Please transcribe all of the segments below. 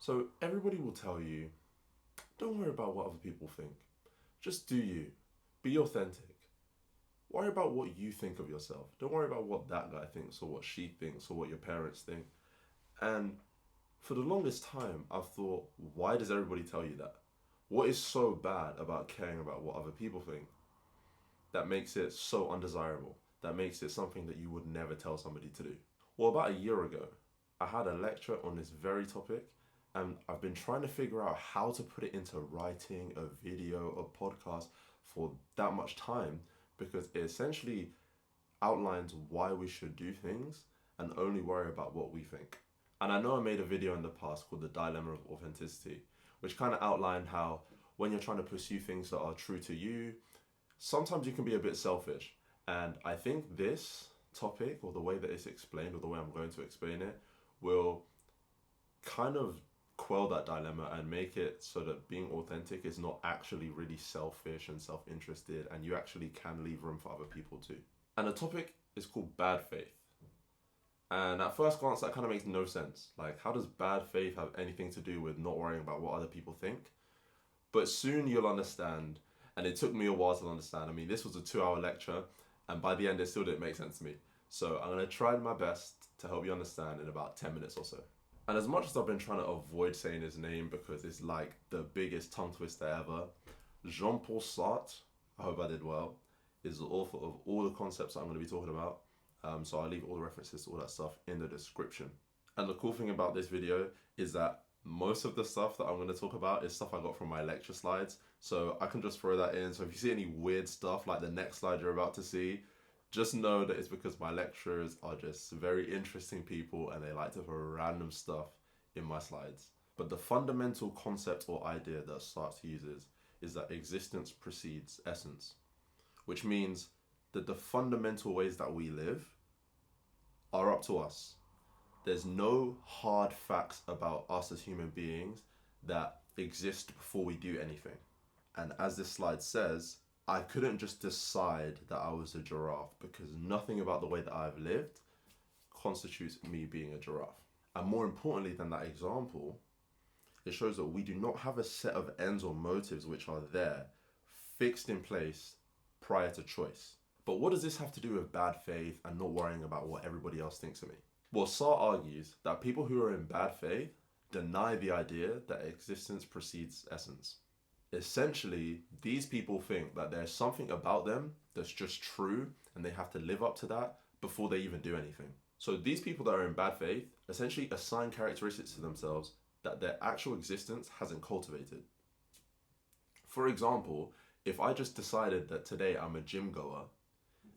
So everybody will tell you, don't worry about what other people think. Just do you. Be authentic. Worry about what you think of yourself. Don't worry about what that guy thinks or what she thinks or what your parents think. And for the longest time, I've thought, why does everybody tell you that? What is so bad about caring about what other people think that makes it so undesirable? That makes it something that you would never tell somebody to do? Well, about a year ago, I had a lecture on this very topic, and I've been trying to figure out how to put it into writing, a video, a podcast for that much time, because it essentially outlines why we should do things and only worry about what we think. And I know I made a video in the past called The Dilemma of Authenticity, which kind of outlined how when you're trying to pursue things that are true to you, sometimes you can be a bit selfish. And I think this topic, or the way that it's explained, or the way I'm going to explain it, will kind of quell that dilemma and make it so that being authentic is not actually really selfish and self-interested, and you actually can leave room for other people too. And the topic is called bad faith. And at first glance, that kind of makes no sense. Like, how does bad faith have anything to do with not worrying about what other people think? But soon you'll understand, and it took me a while to understand. I mean, this was a 2-hour lecture, and by the end, it still didn't make sense to me. So I'm going to try my best to help you understand in about 10 minutes or so. And as much as I've been trying to avoid saying his name because it's like the biggest tongue twister ever, Jean-Paul Sartre, I hope I did well, is the author of all the concepts that I'm going to be talking about. So I'll leave all the references to all that stuff in the description. And the cool thing about this video is that most of the stuff that I'm going to talk about is stuff I got from my lecture slides. So I can just throw that in. So if you see any weird stuff like the next slide you're about to see, just know that it's because my lecturers are just very interesting people and they like to throw random stuff in my slides. But the fundamental concept or idea that Sartre uses is that existence precedes essence, which means that the fundamental ways that we live are up to us. There's no hard facts about us as human beings that exist before we do anything. And as this slide says, I couldn't just decide that I was a giraffe because nothing about the way that I've lived constitutes me being a giraffe. And more importantly than that example, it shows that we do not have a set of ends or motives which are there, fixed in place prior to choice. But what does this have to do with bad faith and not worrying about what everybody else thinks of me? Well, Sartre argues that people who are in bad faith deny the idea that existence precedes essence. Essentially, these people think that there's something about them that's just true and they have to live up to that before they even do anything. So these people that are in bad faith essentially assign characteristics to themselves that their actual existence hasn't cultivated. For example, if I just decided that today I'm a gym goer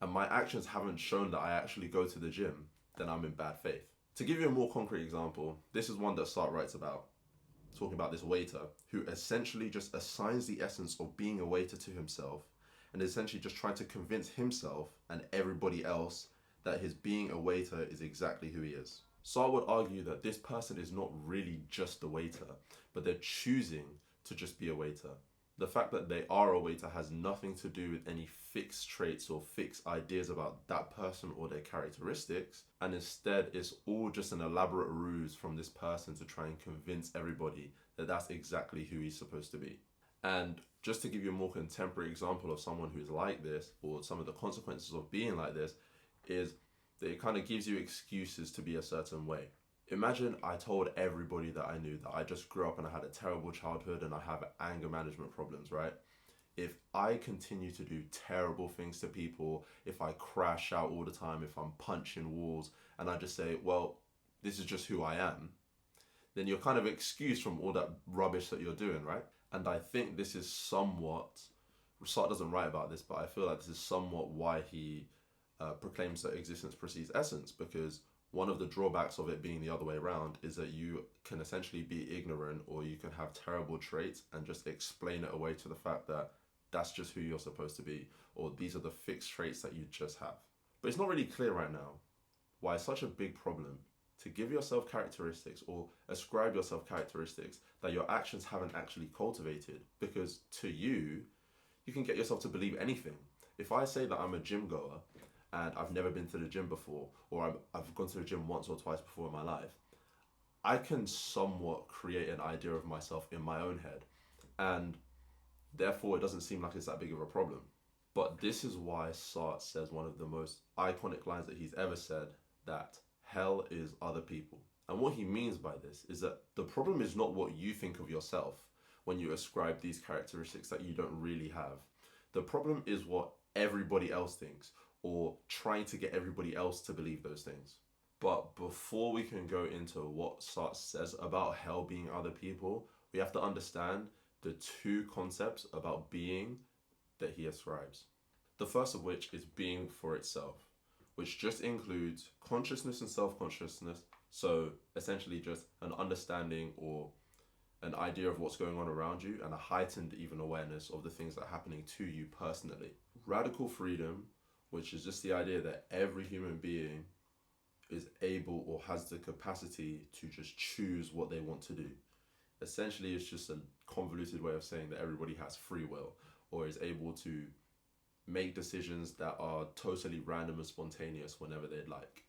and my actions haven't shown that I actually go to the gym, then I'm in bad faith. To give you a more concrete example, this is one that Sartre writes about, talking about this waiter who essentially just assigns the essence of being a waiter to himself and essentially just trying to convince himself and everybody else that his being a waiter is exactly who he is. Sartre would argue that this person is not really just a waiter, but they're choosing to just be a waiter. The fact that they are a waiter has nothing to do with any fixed traits or fixed ideas about that person or their characteristics, and instead it's all just an elaborate ruse from this person to try and convince everybody that that's exactly who he's supposed to be. And just to give you a more contemporary example of someone who's like this, or some of the consequences of being like this, is that it kind of gives you excuses to be a certain way. Imagine I told everybody that I knew that I just grew up and I had a terrible childhood and I have anger management problems, right? If I continue to do terrible things to people, if I crash out all the time, if I'm punching walls, and I just say, well, this is just who I am, then you're kind of excused from all that rubbish that you're doing, right? And I think this is somewhat, Sartre doesn't write about this, but I feel like this is somewhat why he proclaims that existence precedes essence, because one of the drawbacks of it being the other way around is that you can essentially be ignorant, or you can have terrible traits and just explain it away to the fact that that's just who you're supposed to be, or these are the fixed traits that you just have. But it's not really clear right now why it's such a big problem to give yourself characteristics or ascribe yourself characteristics that your actions haven't actually cultivated, because to you, you can get yourself to believe anything. If I say that I'm a gym goer and I've never been to the gym before, or I've gone to the gym once or twice before in my life, I can somewhat create an idea of myself in my own head, and therefore it doesn't seem like it's that big of a problem. But this is why Sartre says one of the most iconic lines that he's ever said, that hell is other people. And what he means by this is that the problem is not what you think of yourself when you ascribe these characteristics that you don't really have. The problem is what everybody else thinks, or trying to get everybody else to believe those things. But before we can go into what Sartre says about hell being other people, we have to understand the two concepts about being that he ascribes. The first of which is being for itself, which just includes consciousness and self-consciousness. So essentially just an understanding or an idea of what's going on around you, and a heightened even awareness of the things that are happening to you personally. Radical freedom, which is just the idea that every human being is able or has the capacity to just choose what they want to do. Essentially, it's just a convoluted way of saying that everybody has free will, or is able to make decisions that are totally random and spontaneous whenever they'd like.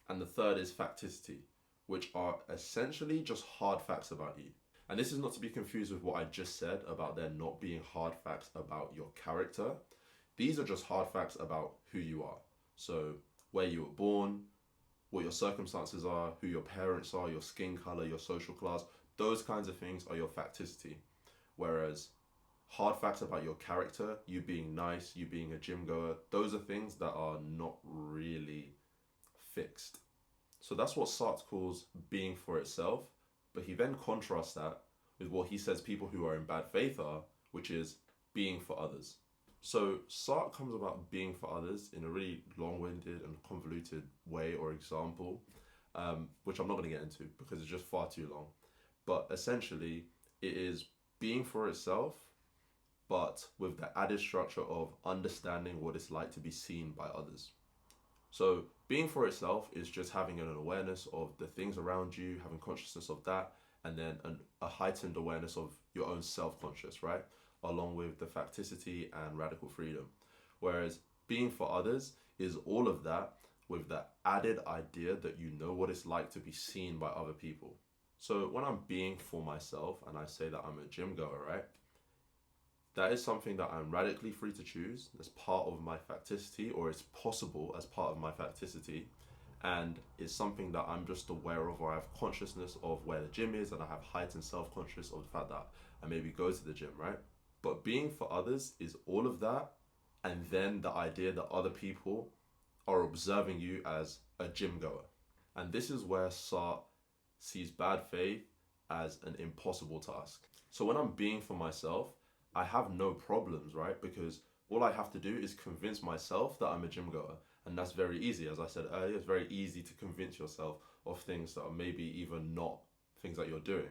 And the third is facticity, which are essentially just hard facts about you. And this is not to be confused with what I just said about there not being hard facts about your character. These are just hard facts about who you are. So where you were born, what your circumstances are, who your parents are, your skin color, your social class, those kinds of things are your facticity. Whereas hard facts about your character, you being nice, you being a gym goer, those are things that are not really fixed. So that's what Sartre calls being for itself, but he then contrasts that with what he says people who are in bad faith are, which is being for others. So Sartre comes about being for others in a really long-winded and convoluted way or example, which I'm not going to get into because it's just far too long. But essentially, it is being for itself, but with the added structure of understanding what it's like to be seen by others. So being for itself is just having an awareness of the things around you, having consciousness of that, and then a heightened awareness of your own self-conscious, right? Along with the facticity and radical freedom. Whereas being for others is all of that with the added idea that you know what it's like to be seen by other people. So when I'm being for myself and I say that I'm a gym goer, right? That is something that I'm radically free to choose as part of my facticity, or it's possible as part of my facticity. And it's something that I'm just aware of, or I have consciousness of where the gym is, and I have heightened self-conscious of the fact that I maybe go to the gym, right? But being for others is all of that, and then the idea that other people are observing you as a gym goer. And this is where Sartre sees bad faith as an impossible task. So when I'm being for myself, I have no problems, right? Because all I have to do is convince myself that I'm a gym goer. And that's very easy. As I said earlier, it's very easy to convince yourself of things that are maybe even not things that you're doing.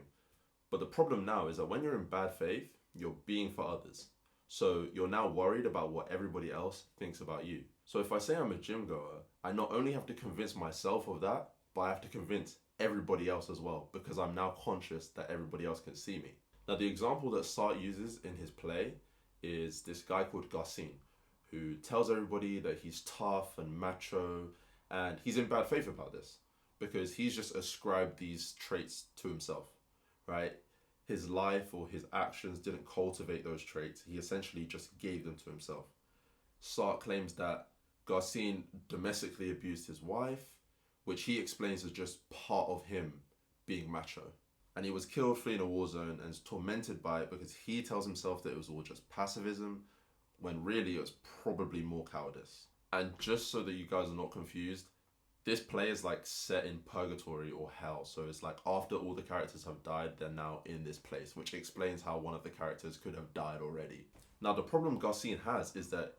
But the problem now is that when you're in bad faith, you're being for others. So you're now worried about what everybody else thinks about you. So if I say I'm a gym goer, I not only have to convince myself of that, but I have to convince everybody else as well, because I'm now conscious that everybody else can see me. Now, the example that Sartre uses in his play is this guy called Garcin, who tells everybody that he's tough and macho, and he's in bad faith about this because he's just ascribed these traits to himself, right? His life or his actions didn't cultivate those traits. He essentially just gave them to himself. Sartre claims that Garcin domestically abused his wife, which he explains as just part of him being macho. And he was killed fleeing a war zone and is tormented by it because he tells himself that it was all just pacifism, when really it was probably more cowardice. And just so that you guys are not confused, this play is like set in purgatory or hell. So it's like after all the characters have died, they're now in this place, which explains how one of the characters could have died already. Now, the problem Garcin has is that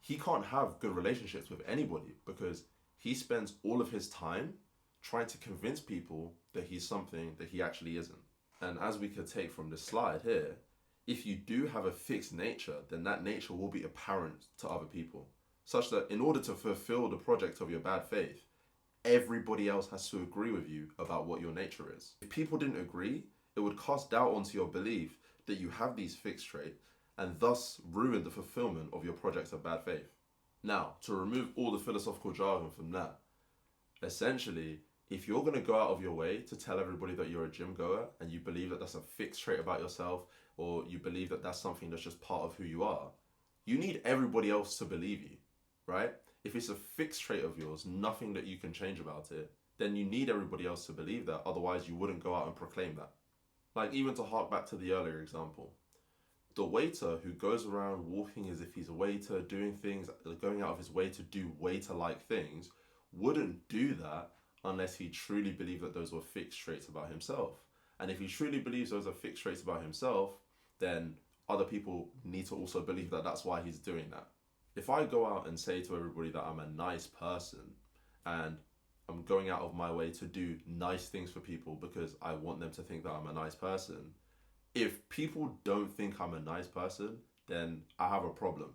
he can't have good relationships with anybody because he spends all of his time trying to convince people that he's something that he actually isn't. And as we could take from this slide here, if you do have a fixed nature, then that nature will be apparent to other people, such that in order to fulfill the project of your bad faith, everybody else has to agree with you about what your nature is. If people didn't agree, it would cast doubt onto your belief that you have these fixed traits and thus ruin the fulfillment of your project of bad faith. Now, to remove all the philosophical jargon from that, essentially, If you're going to go out of your way to tell everybody that you're a gym goer and you believe that that's a fixed trait about yourself, or you believe that that's something that's just part of who you are, you need everybody else to believe you, right? If it's a fixed trait of yours, nothing that you can change about it, then you need everybody else to believe that. Otherwise, you wouldn't go out and proclaim that. Like, even to hark back to the earlier example, the waiter who goes around walking as if he's a waiter, doing things, going out of his way to do waiter-like things, wouldn't do that unless he truly believed that those were fixed traits about himself. And if he truly believes those are fixed traits about himself, then other people need to also believe that that's why he's doing that. If I go out and say to everybody that I'm a nice person and I'm going out of my way to do nice things for people because I want them to think that I'm a nice person, if people don't think I'm a nice person, then I have a problem.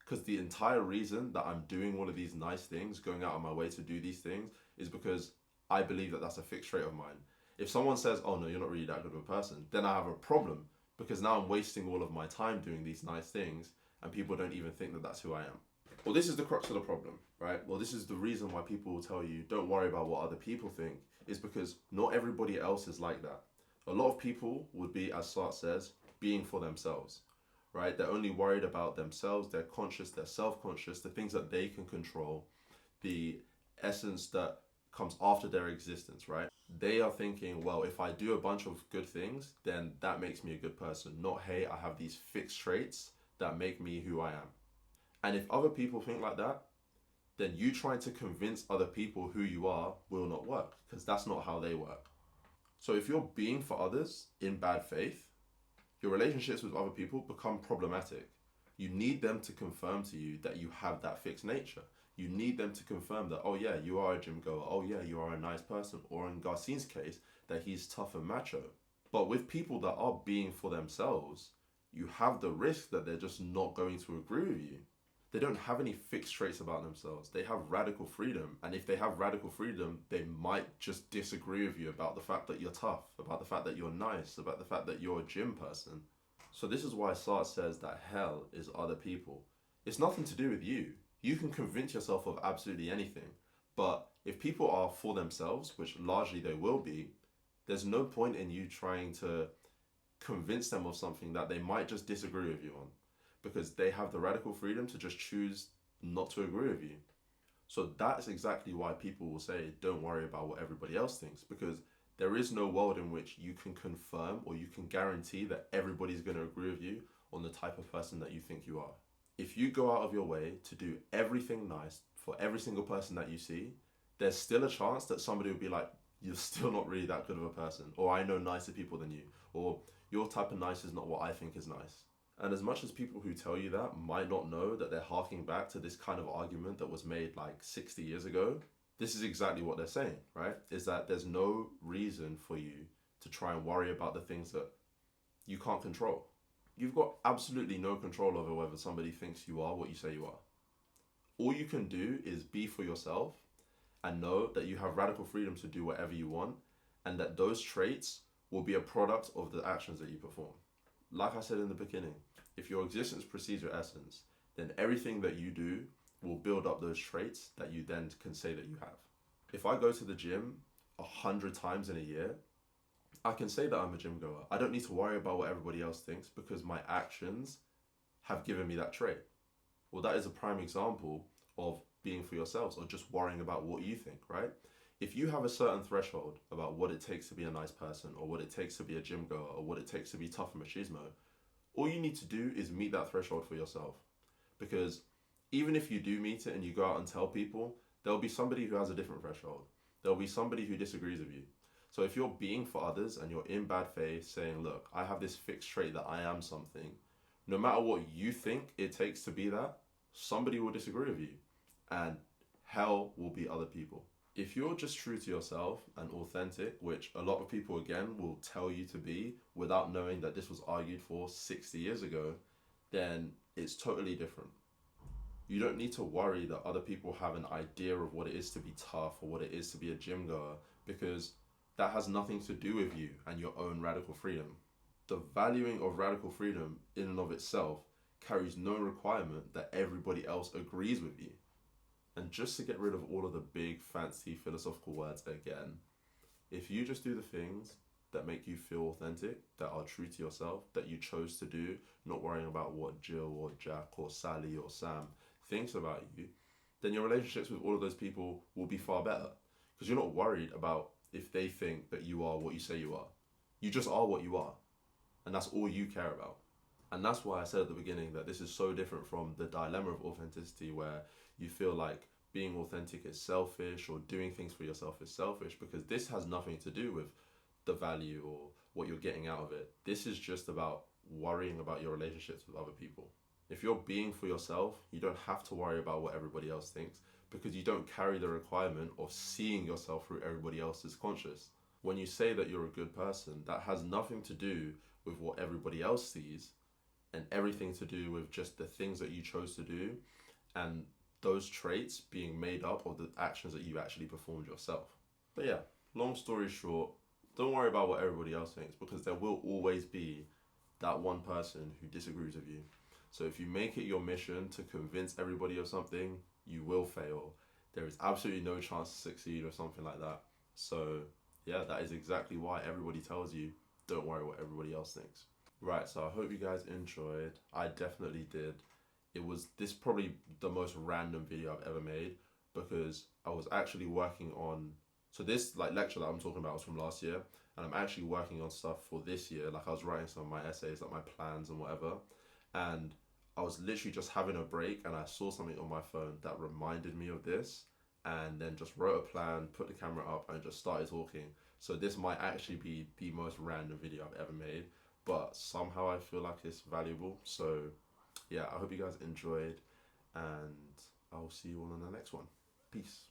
Because the entire reason that I'm doing all of these nice things, going out of my way to do these things, is because I believe that that's a fixed trait of mine. If someone says, oh no, you're not really that good of a person, then I have a problem, because now I'm wasting all of my time doing these nice things and people don't even think that that's who I am. Well, this is the crux of the problem, right? Well, this is the reason why people will tell you, don't worry about what other people think, is because not everybody else is like that. A lot of people would be, as Sartre says, being for themselves, right? They're only worried about themselves, they're conscious, they're self-conscious, the things that they can control, the essence that comes after their existence, right? They are thinking, well, if I do a bunch of good things, then that makes me a good person. Not, hey, I have these fixed traits that make me who I am. And if other people think like that, then you trying to convince other people who you are will not work, because that's not how they work. So if you're being for others in bad faith, your relationships with other people become problematic. You need them to confirm to you that you have that fixed nature. You need them to confirm that, oh yeah, you are a gym goer. Oh yeah, you are a nice person. Or in Garcine's case, that he's tough and macho. But with people that are being for themselves, you have the risk that they're just not going to agree with you. They don't have any fixed traits about themselves. They have radical freedom. And if they have radical freedom, they might just disagree with you about the fact that you're tough, about the fact that you're nice, about the fact that you're a gym person. So this is why Sartre says that hell is other people. It's nothing to do with you. You can convince yourself of absolutely anything. But if people are for themselves, which largely they will be, there's no point in you trying to convince them of something that they might just disagree with you on, because they have the radical freedom to just choose not to agree with you. So that's exactly why people will say, don't worry about what everybody else thinks, because there is no world in which you can confirm or you can guarantee that everybody's going to agree with you on the type of person that you think you are. If you go out of your way to do everything nice for every single person that you see, there's still a chance that somebody will be like, you're still not really that good of a person, or I know nicer people than you, or your type of nice is not what I think is nice. And as much as people who tell you that might not know that they're harking back to this kind of argument that was made like 60 years ago, this is exactly what they're saying, right? Is that there's no reason for you to try and worry about the things that you can't control. You've got absolutely no control over whether somebody thinks you are what you say you are. All you can do is be for yourself and know that you have radical freedom to do whatever you want, and that those traits will be a product of the actions that you perform. Like I said in the beginning, if your existence precedes your essence, then everything that you do will build up those traits that you then can say that you have. If I go to the gym 100 times in a year, I can say that I'm a gym goer. I don't need to worry about what everybody else thinks because my actions have given me that trait. Well, that is a prime example of being for yourselves, or just worrying about what you think, right? If you have a certain threshold about what it takes to be a nice person, or what it takes to be a gym goer, or what it takes to be tough and machismo, all you need to do is meet that threshold for yourself. Because even if you do meet it and you go out and tell people, there'll be somebody who has a different threshold. There'll be somebody who disagrees with you. So if you're being for others and you're in bad faith saying, look, I have this fixed trait that I am something, no matter what you think it takes to be that, somebody will disagree with you. And hell will be other people. If you're just true to yourself and authentic, which a lot of people again will tell you to be without knowing that this was argued for 60 years ago, then it's totally different. You don't need to worry that other people have an idea of what it is to be tough or what it is to be a gym goer, because that has nothing to do with you and your own radical freedom. The valuing of radical freedom in and of itself carries no requirement that everybody else agrees with you. And just to get rid of all of the big fancy philosophical words again, if you just do the things that make you feel authentic, that are true to yourself, that you chose to do, not worrying about what Jill or Jack or Sally or Sam thinks about you, then your relationships with all of those people will be far better. Because you're not worried about if they think that you are what you say you are. You just are what you are. And that's all you care about. And that's why I said at the beginning that this is so different from the dilemma of authenticity, where you feel like being authentic is selfish or doing things for yourself is selfish, because this has nothing to do with the value or what you're getting out of it. This is just about worrying about your relationships with other people. If you're being for yourself, you don't have to worry about what everybody else thinks, because you don't carry the requirement of seeing yourself through everybody else's conscious. When you say that you're a good person, that has nothing to do with what everybody else sees and everything to do with just the things that you chose to do and those traits being made up of the actions that you actually performed yourself. But yeah, long story short, don't worry about what everybody else thinks, because there will always be that one person who disagrees with you. So if you make it your mission to convince everybody of something, you will fail. There is absolutely no chance to succeed or something like that. So yeah, that is exactly why everybody tells you, don't worry what everybody else thinks. Right, so I hope you guys enjoyed. I definitely did. It was this probably the most random video I've ever made, because I was actually working on, so this like lecture that I'm talking about was from last year, and I'm actually working on stuff for this year. Like I was writing some of my essays, like my plans and whatever, and I was literally just having a break and I saw something on my phone that reminded me of this, and then just wrote a plan, put the camera up and just started talking. So this might actually be the most random video I've ever made, but somehow I feel like it's valuable. So yeah, I hope you guys enjoyed, and I'll see you all on the next one. Peace.